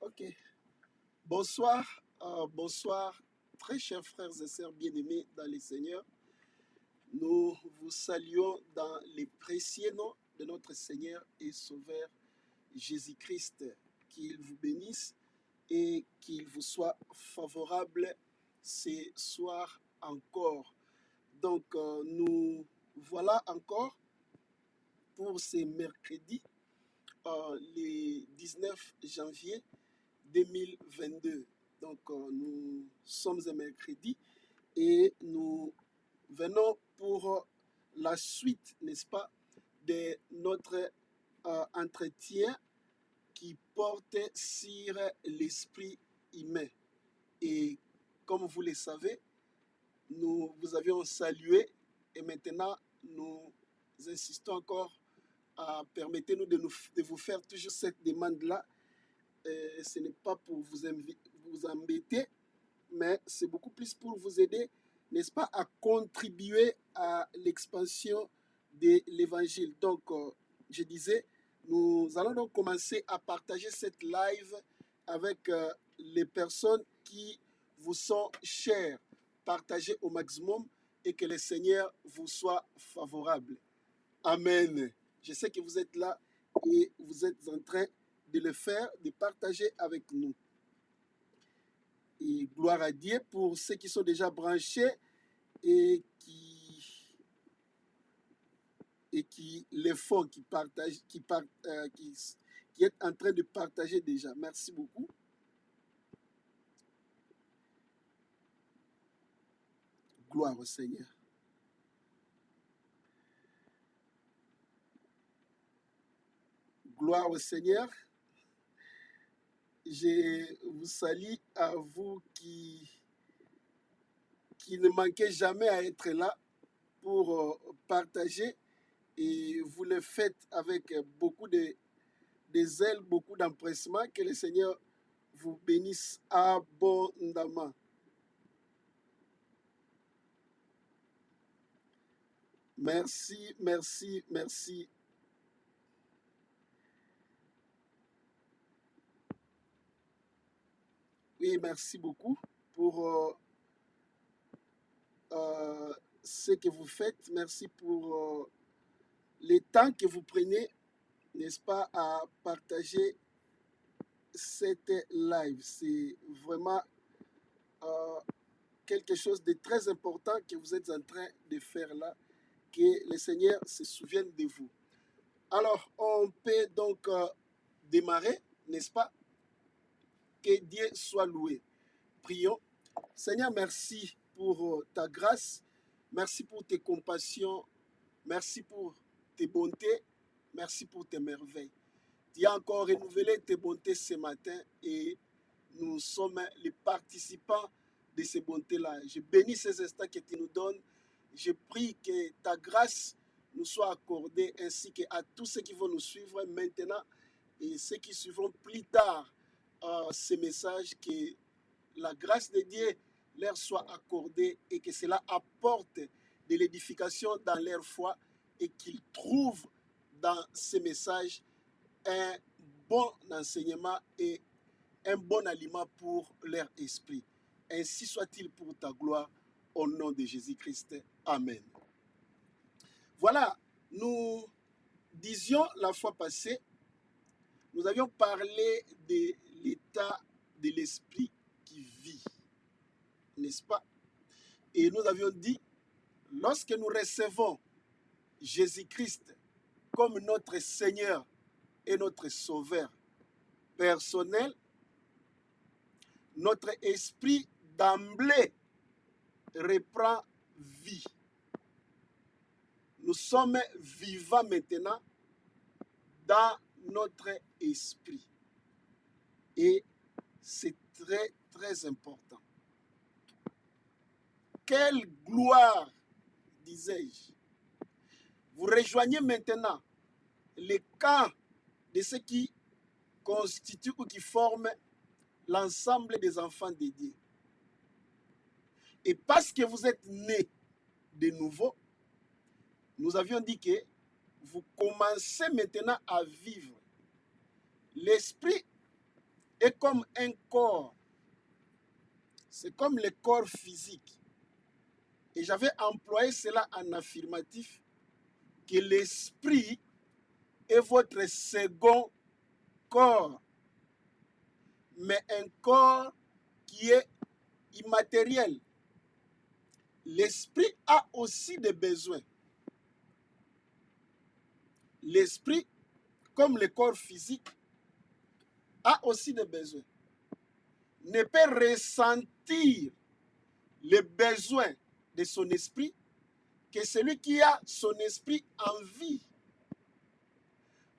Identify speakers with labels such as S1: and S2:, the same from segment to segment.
S1: Ok. Bonsoir, bonsoir, très chers frères et sœurs bien-aimés dans les Seigneurs. Nous vous saluons dans les précieux noms de notre Seigneur et Sauveur Jésus-Christ. Qu'il vous bénisse et qu'il vous soit favorable ce soir encore. Donc, nous voilà encore pour ces mercredis, le 19 janvier 2022. Donc, nous sommes un mercredi et nous venons pour la suite, n'est-ce pas, de notre entretien qui porte sur l'esprit humain. Et comme vous le savez, nous vous avions salué et maintenant nous insistons encore à permettez-nous de vous faire toujours cette demande-là. Ce n'est pas pour vous embêter, mais c'est beaucoup plus pour vous aider, n'est-ce pas, à contribuer à l'expansion de l'évangile. Donc, je disais, nous allons donc commencer à partager cette live avec les personnes qui vous sont chères. Partagez au maximum et que le Seigneur vous soit favorable. Amen. Je sais que vous êtes là et vous êtes en train de le faire, de partager avec nous. Et gloire à Dieu pour ceux qui sont déjà branchés et qui le font, qui partagent, qui est en train de partager déjà. Merci beaucoup. Gloire au Seigneur. Gloire au Seigneur. Je vous salue à vous qui ne manquez jamais à être là pour partager, et vous le faites avec beaucoup de zèle, beaucoup d'empressement. Que le Seigneur vous bénisse abondamment. Merci, merci, merci. Oui, merci beaucoup pour ce que vous faites. Merci pour le temps que vous prenez, n'est-ce pas, à partager cette live. C'est vraiment euh, quelque chose de très important que vous êtes en train de faire là, que le Seigneur se souvienne de vous. Alors, on peut donc démarrer, n'est-ce pas? Que Dieu soit loué. Prions. Seigneur, merci pour ta grâce, merci pour tes compassions, merci pour tes bontés, merci pour tes merveilles. Tu as encore renouvelé tes bontés ce matin et nous sommes les participants de ces bontés-là. Je bénis ces instants que tu nous donnes. Je prie que ta grâce nous soit accordée ainsi qu'à tous ceux qui vont nous suivre maintenant et ceux qui suivront plus tard ces messages, que la grâce de Dieu leur soit accordée et que cela apporte de l'édification dans leur foi et qu'ils trouvent dans ces messages un bon enseignement et un bon aliment pour leur esprit. Ainsi soit-il pour ta gloire, au nom de Jésus-Christ. Amen. Voilà, nous disions la fois passée, nous avions parlé de l'état de l'esprit qui vit, n'est-ce pas? Et nous avions dit, lorsque nous recevons Jésus-Christ comme notre Seigneur et notre Sauveur personnel, notre esprit d'emblée reprend vie. Nous sommes vivants maintenant dans notre esprit. Et c'est très, très important. Quelle gloire, disais-je. Vous rejoignez maintenant les camps de ceux qui constituent ou qui forment l'ensemble des enfants de Dieu. Et parce que vous êtes nés de nouveau, nous avions dit que vous commencez maintenant à vivre. L'esprit est comme un corps. C'est comme le corps physique. Et j'avais employé cela en affirmatif, que l'esprit est votre second corps, mais un corps qui est immatériel. L'esprit a aussi des besoins. L'esprit, comme le corps physique, a aussi des besoins. Ne peut ressentir les besoins de son esprit que celui qui a son esprit en vie.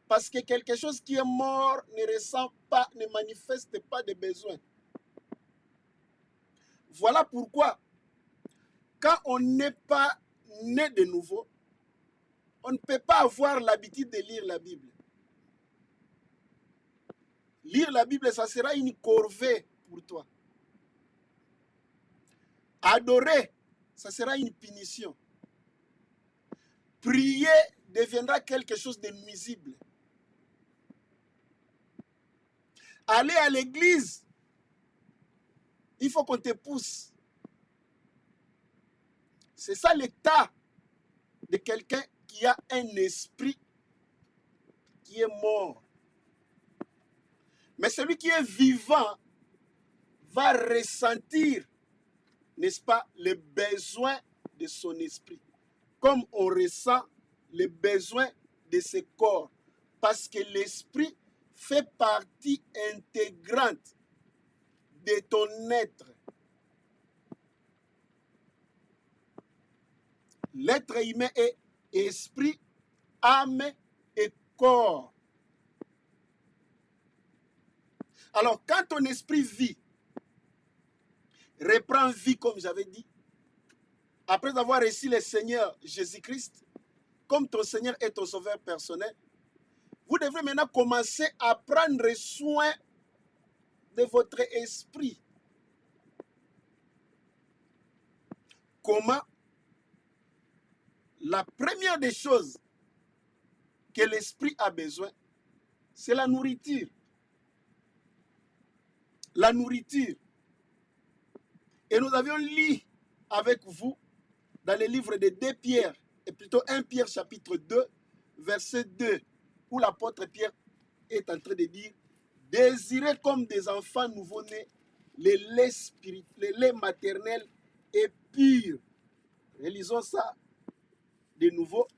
S1: Parce que quelque chose qui est mort ne ressent pas, ne manifeste pas de besoins. Voilà pourquoi, quand on n'est pas né de nouveau, on ne peut pas avoir l'habitude de lire la Bible. Lire la Bible, ça sera une corvée pour toi. Adorer, ça sera une punition. Prier deviendra quelque chose de nuisible. Aller à l'église, il faut qu'on te pousse. C'est ça l'état de quelqu'un qui a un esprit qui est mort. Mais celui qui est vivant va ressentir, n'est-ce pas, les besoins de son esprit. Comme on ressent les besoins de ce corps. Parce que l'esprit fait partie intégrante de ton être. L'être humain est esprit, âme et corps. Alors, quand ton esprit vit, reprend vie, comme j'avais dit, après avoir reçu le Seigneur Jésus-Christ, comme ton Seigneur est ton sauveur personnel, vous devrez maintenant commencer à prendre soin de votre esprit. Comment? La première des choses que l'esprit a besoin, c'est la nourriture. La nourriture. Et nous avions lu avec vous dans le livre de 2 Pierre, et plutôt 1 Pierre chapitre 2, verset 2, où l'apôtre Pierre est en train de dire: désirez comme des enfants nouveau-nés le lait maternel et pur. Relisons ça de nouveau.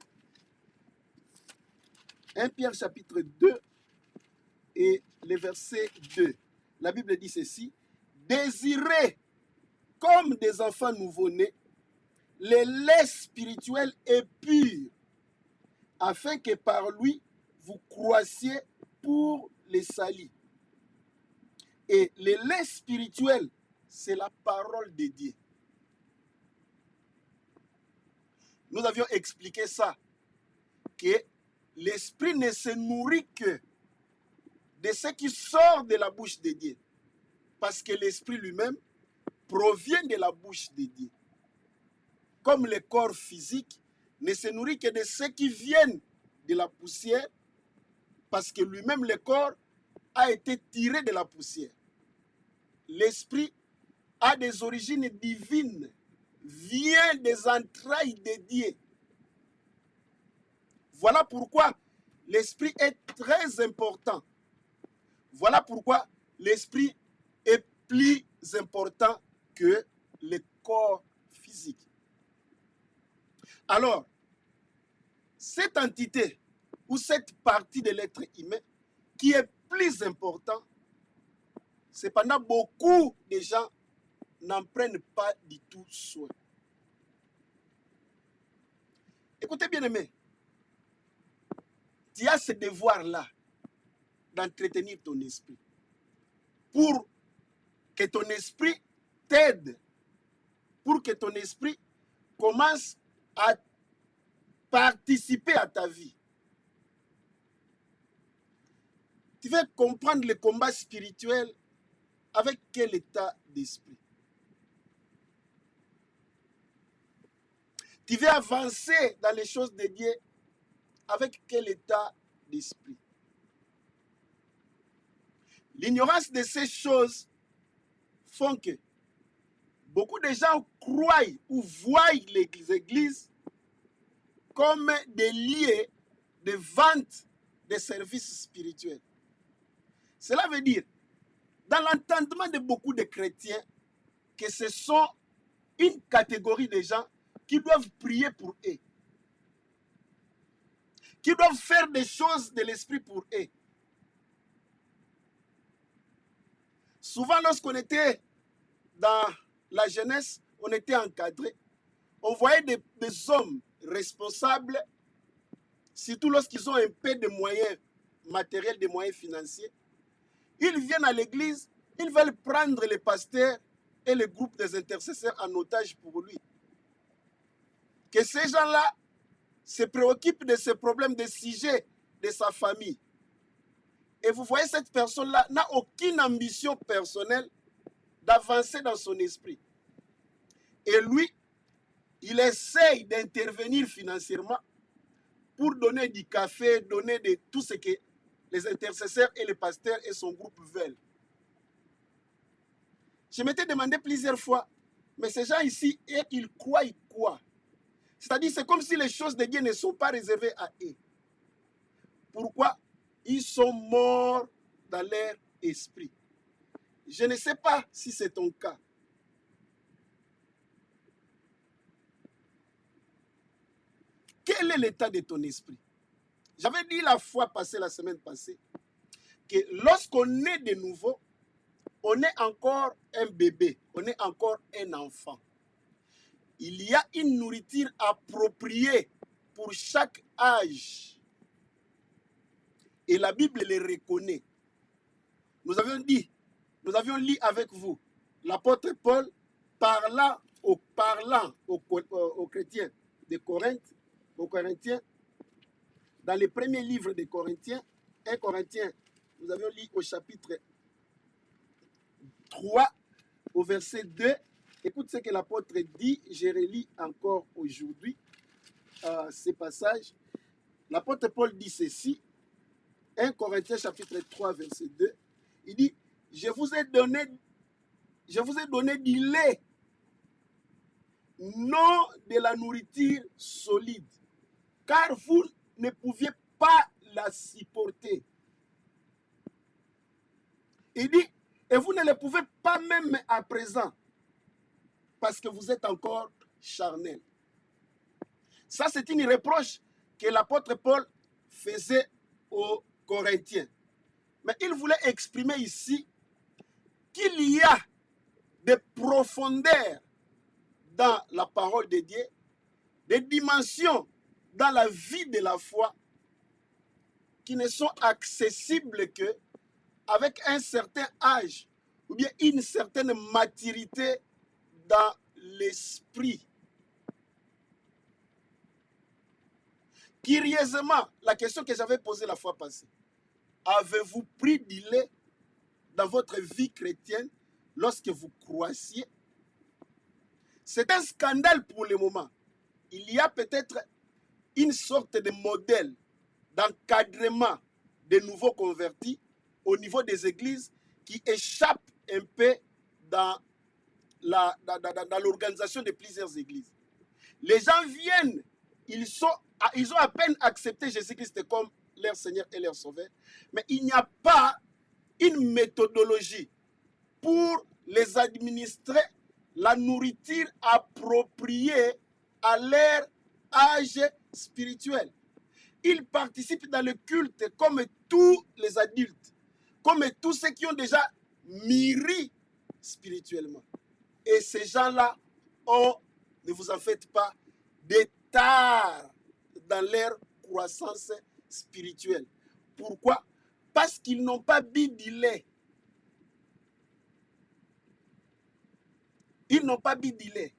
S1: 1 Pierre chapitre 2 et le verset 2. La Bible dit ceci: désirez comme des enfants nouveau-nés le lait spirituel et pur, afin que par lui vous croissiez pour les salut. Et le lait spirituel, c'est la parole de Dieu. Nous avions expliqué ça, que l'esprit ne se nourrit que de ce qui sort de la bouche de Dieu, parce que l'esprit lui-même provient de la bouche de Dieu. Comme le corps physique ne se nourrit que de ce qui vient de la poussière, parce que lui-même le corps a été tiré de la poussière. L'esprit a des origines divines, vient des entrailles de Dieu. Voilà pourquoi l'esprit est très important. Voilà pourquoi l'esprit est plus important que le corps physique. Alors, cette entité ou cette partie de l'être humain qui est plus importante, cependant beaucoup de gens n'en prennent pas du tout soin. Écoutez bien aimé, tu as ce devoir-là d'entretenir ton esprit pour que ton esprit t'aide, pour que ton esprit commence à participer à ta vie. Tu veux comprendre le combat spirituel avec quel état d'esprit? Tu veux avancer dans les choses de Dieu avec quel état d'esprit? L'ignorance de ces choses font que beaucoup de gens croient ou voient les églises comme des lieux de vente de services spirituels. Cela veut dire, dans l'entendement de beaucoup de chrétiens, que ce sont une catégorie de gens qui doivent prier pour eux, qui doivent faire des choses de l'esprit pour eux. Souvent, lorsqu'on était dans la jeunesse, on était encadré. On voyait des hommes responsables, surtout lorsqu'ils ont un peu de moyens matériels, de moyens financiers. Ils viennent à l'église, ils veulent prendre les pasteurs et le groupe des intercesseurs en otage pour lui. Que ces gens-là se préoccupent de ces problèmes, des sujets de sa famille. Et vous voyez, cette personne-là n'a aucune ambition personnelle d'avancer dans son esprit. Et lui, il essaye d'intervenir financièrement pour donner du café, donner de tout ce que les intercesseurs et les pasteurs et son groupe veulent. Je m'étais demandé plusieurs fois, mais ces gens ici, ils croient quoi? C'est-à-dire, c'est comme si les choses de Dieu ne sont pas réservées à eux. Pourquoi? Ils sont morts dans leur esprit. Je ne sais pas si c'est ton cas. Quel est l'état de ton esprit? J'avais dit la semaine passée, que lorsqu'on est de nouveau, on est encore un bébé, on est encore un enfant. Il y a une nourriture appropriée pour chaque âge. Et la Bible le reconnaît. Nous avions lu avec vous, l'apôtre Paul parlant aux chrétiens de Corinthe, aux Corinthiens, dans les premiers livres des Corinthiens, 1 Corinthiens, nous avions lu au chapitre 3, au verset 2. Écoute ce que l'apôtre dit, je relis encore aujourd'hui ces passages. L'apôtre Paul dit ceci, 1 Corinthiens chapitre 3, verset 2, il dit, je vous ai donné du lait, non de la nourriture solide, car vous ne pouviez pas la supporter. Il dit, et vous ne le pouvez pas même à présent, parce que vous êtes encore charnel. Ça, c'est une reproche que l'apôtre Paul faisait aux Corinthiens. Mais il voulait exprimer ici qu'il y a des profondeurs dans la parole de Dieu, des dimensions dans la vie de la foi qui ne sont accessibles que avec un certain âge ou bien une certaine maturité dans l'esprit. Curieusement, la question que j'avais posée la fois passée, avez-vous pris du lait dans votre vie chrétienne lorsque vous croissiez? C'est un scandale pour le moment. Il y a peut-être une sorte de modèle d'encadrement des nouveaux convertis au niveau des églises qui échappe un peu dans l'organisation de plusieurs églises. Les gens viennent, ils ont à peine accepté Jésus-Christ comme leur Seigneur et leur Sauveur, mais il n'y a pas une méthodologie pour les administrer la nourriture appropriée à leur âge spirituel. Ils participent dans le culte comme tous les adultes, comme tous ceux qui ont déjà mûri spirituellement. Et ces gens-là ont, ne vous en faites pas, des tares dans leur croissance spirituelle. Pourquoi? Parce qu'ils n'ont pas bu du lait. Ils n'ont pas bu du lait.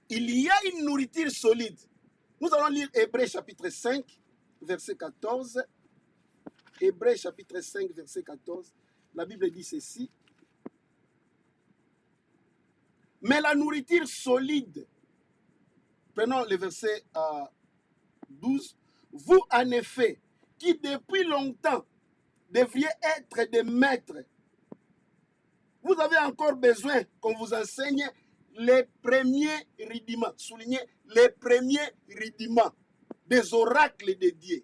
S1: Il y a une nourriture solide. Nous allons lire Hébreux chapitre 5, verset 14. Hébreux chapitre 5, verset 14. La Bible dit ceci. Mais la nourriture solide, prenons le verset 12. Vous, en effet, qui depuis longtemps devriez être des maîtres. Vous avez encore besoin qu'on vous enseigne les premiers rudiments. Soulignez les premiers rudiments des oracles de Dieu.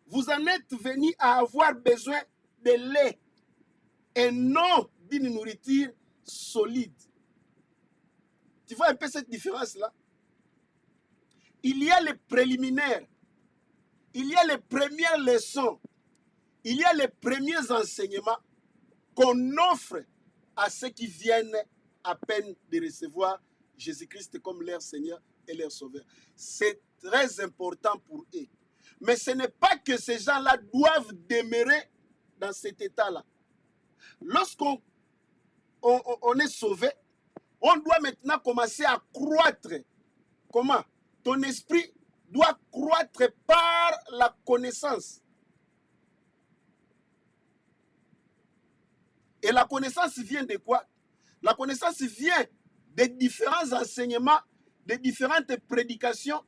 S1: Vous en êtes venu à avoir besoin de lait et non d'une nourriture solide. Tu vois un peu cette différence-là? Il y a les préliminaires, il y a les premières leçons, il y a les premiers enseignements qu'on offre à ceux qui viennent à peine de recevoir Jésus-Christ comme leur Seigneur et leur Sauveur. C'est très important pour eux. Mais ce n'est pas que ces gens-là doivent demeurer dans cet état-là. Lorsqu'on est sauvé, on doit maintenant commencer à croître. Comment? Ton esprit doit croître par la connaissance. Et la connaissance vient de quoi? La connaissance vient des différents enseignements, des différentes prédications,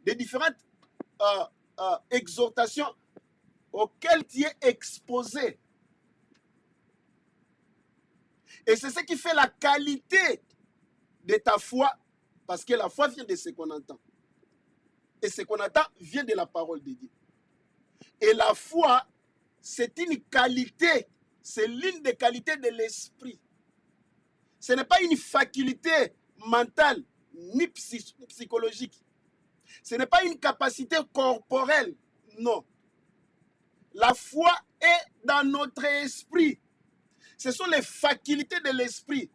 S1: des différentes exhortations auxquelles tu es exposé. Et c'est ce qui fait la qualité de ta foi, parce que la foi vient de ce qu'on entend. Et ce qu'on entend vient de la parole de Dieu. Et la foi, c'est une qualité, c'est l'une des qualités de l'esprit. Ce n'est pas une faculté mentale ni psychologique. Ce n'est pas une capacité corporelle, non. La foi est dans notre esprit. Ce sont les facultés de l'esprit.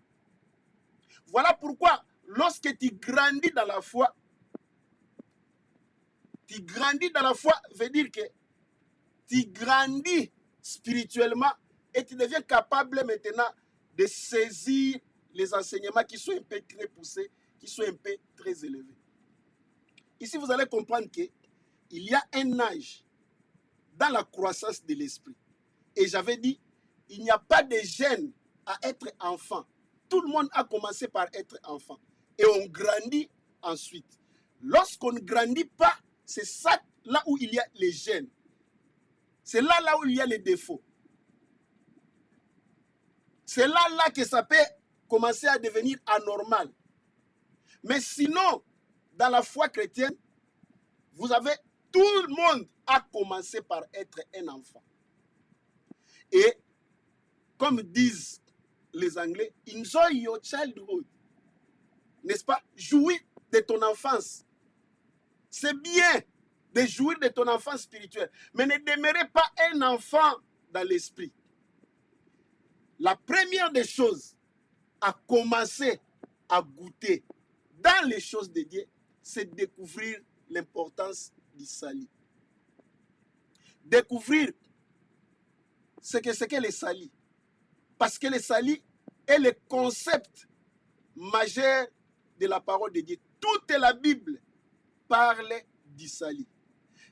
S1: Voilà pourquoi, lorsque tu grandis dans la foi, veut dire que tu grandis spirituellement et tu deviens capable maintenant de saisir les enseignements qui sont un peu très poussés, qui sont un peu très élevés. Ici, vous allez comprendre qu'il y a un âge dans la croissance de l'esprit. Et j'avais dit, il n'y a pas de gêne à être enfant. Tout le monde a commencé par être enfant. Et on grandit ensuite. Lorsqu'on ne grandit pas, c'est ça là où il y a les gènes. C'est là où il y a les défauts. C'est là que ça peut commencer à devenir anormal. Mais sinon, dans la foi chrétienne, vous avez, tout le monde a commencé par être un enfant. Et comme disent les Anglais, enjoy your childhood. N'est-ce pas? Jouis de ton enfance. C'est bien de jouir de ton enfance spirituelle. Mais ne demeurez pas un enfant dans l'esprit. La première des choses à commencer à goûter dans les choses de Dieu, c'est découvrir l'importance du salut. Découvrir ce qu'est le salut. Parce que le salut est le concept majeur de la parole de Dieu. Toute la Bible parle du salut.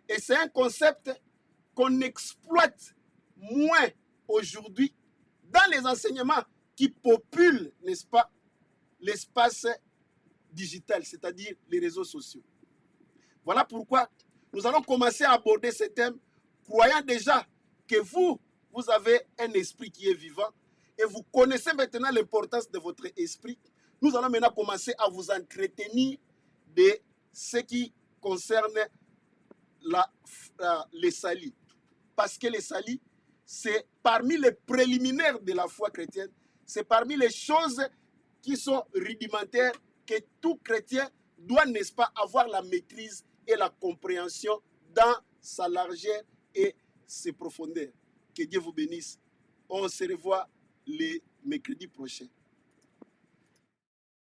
S1: Et c'est un concept qu'on exploite moins aujourd'hui dans les enseignements qui populent, n'est-ce pas, l'espace digital, c'est-à-dire les réseaux sociaux. Voilà pourquoi nous allons commencer à aborder ce thème, croyant déjà que vous avez un esprit qui est vivant et vous connaissez maintenant l'importance de votre esprit. Nous allons maintenant commencer à vous entretenir de ce qui concerne les salis. Parce que les salis, c'est parmi les préliminaires de la foi chrétienne, c'est parmi les choses qui sont rudimentaires que tout chrétien doit, n'est-ce pas, avoir la maîtrise et la compréhension dans sa largeur et ses profondeurs. Que Dieu vous bénisse. On se revoit le mercredi prochain.